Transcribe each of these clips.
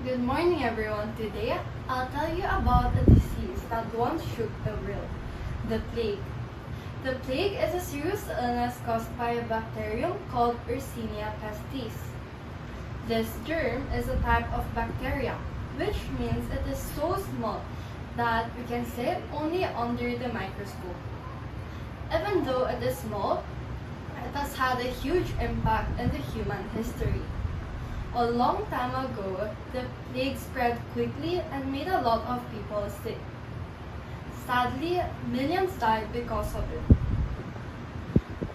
Good morning, everyone. Today, I'll tell you about a disease that once shook the world, the plague. The plague is a serious illness caused by a bacterium called Yersinia pestis. This germ is a type of bacteria, which means it is so small that we can see it only under the microscope. Even though it is small, it has had a huge impact in the human history. A long time ago, the plague spread quickly and made a lot of people sick. Sadly, millions died because of it.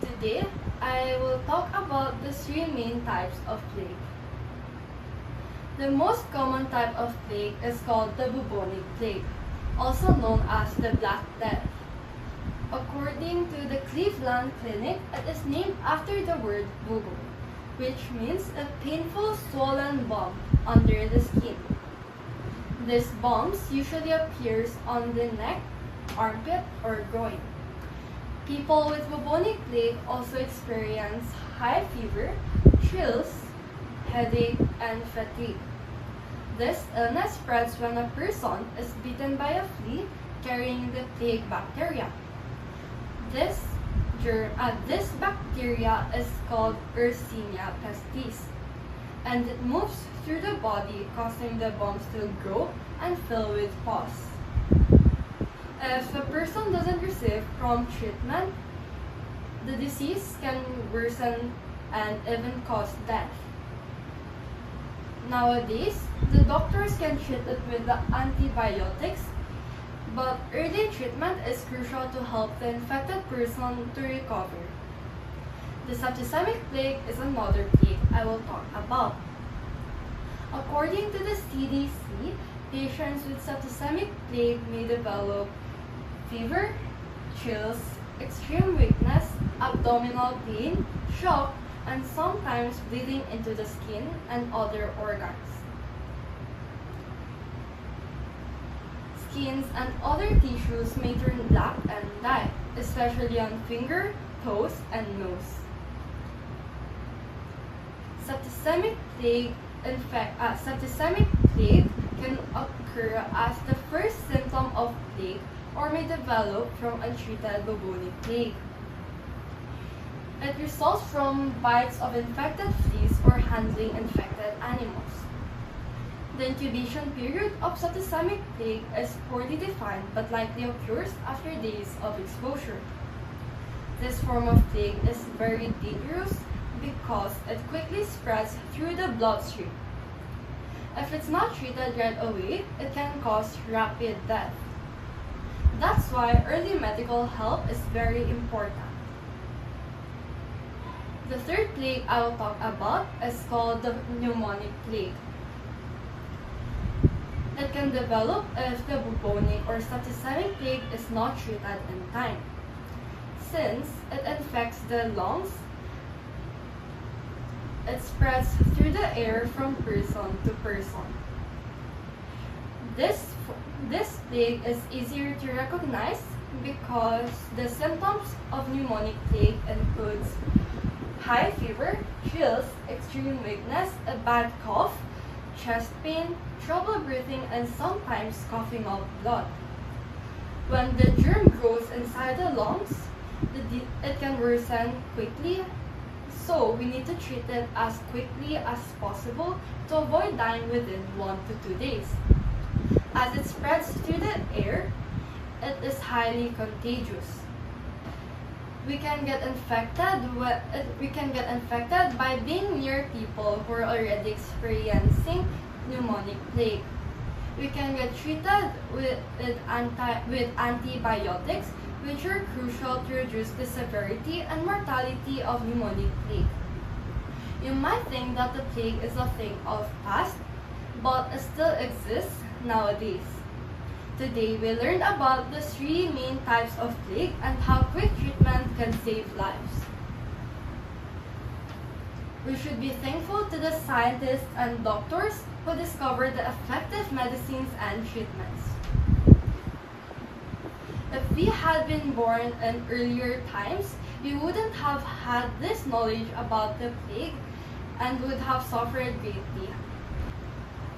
Today, I will talk about the three main types of plague. The most common type of plague is called the bubonic plague, also known as the Black Death. According to the Cleveland Clinic, it is named after the word bubon, which means a painful swollen bump under the skin. These bumps usually appears on the neck, armpit, or groin. People with bubonic plague also experience high fever, chills, headache, and fatigue. This illness spreads when a person is bitten by a flea carrying the plague bacteria. This bacteria is called Yersinia pestis, and it moves through the body, causing the bumps to grow and fill with pus. If a person doesn't receive prompt treatment, the disease can worsen and even cause death. Nowadays, the doctors can treat it with the antibiotics, but early treatment is crucial to help the infected person to recover. The septicemic plague is another plague I will talk about. According to the CDC, patients with septicemic plague may develop fever, chills, extreme weakness, abdominal pain, shock, and sometimes bleeding into the skin and other organs. Skins and other tissues may turn black and die, especially on finger, toes, and nose. Septicemic plague can occur as the first symptom of plague or may develop from untreated bubonic plague. It results from bites of infected fleas or handling infected animals. The incubation period of septicemic plague is poorly defined but likely occurs after days of exposure. This form of plague is very dangerous because it quickly spreads through the bloodstream. If it's not treated right away, it can cause rapid death. That's why early medical help is very important. The third plague I will talk about is called the pneumonic plague. It can develop if the bubonic or septicemic plague is not treated in time. Since it infects the lungs, it spreads through the air from person to person. This plague is easier to recognize because the symptoms of pneumonic plague includes high fever, chills, extreme weakness, a bad cough, chest pain, trouble breathing, and sometimes coughing out blood. When the germ grows inside the lungs, it can worsen quickly, so we need to treat it as quickly as possible to avoid dying within 1 to 2 days. As it spreads through the air, it is highly contagious. We can get infected by being near people who are already experiencing pneumonic plague. We can get treated with antibiotics, which are crucial to reduce the severity and mortality of pneumonic plague. You might think that the plague is a thing of past, but it still exists nowadays. Today, we learned about the three main types of plague and how quick treatment can save lives. We should be thankful to the scientists and doctors who discovered the effective medicines and treatments. If we had been born in earlier times, we wouldn't have had this knowledge about the plague and would have suffered greatly.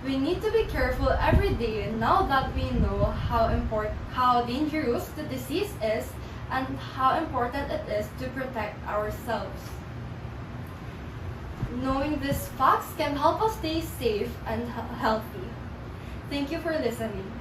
We need to be careful every day now that we know how dangerous the disease is and how important it is to protect ourselves. Knowing these facts can help us stay safe and healthy. Thank you for listening.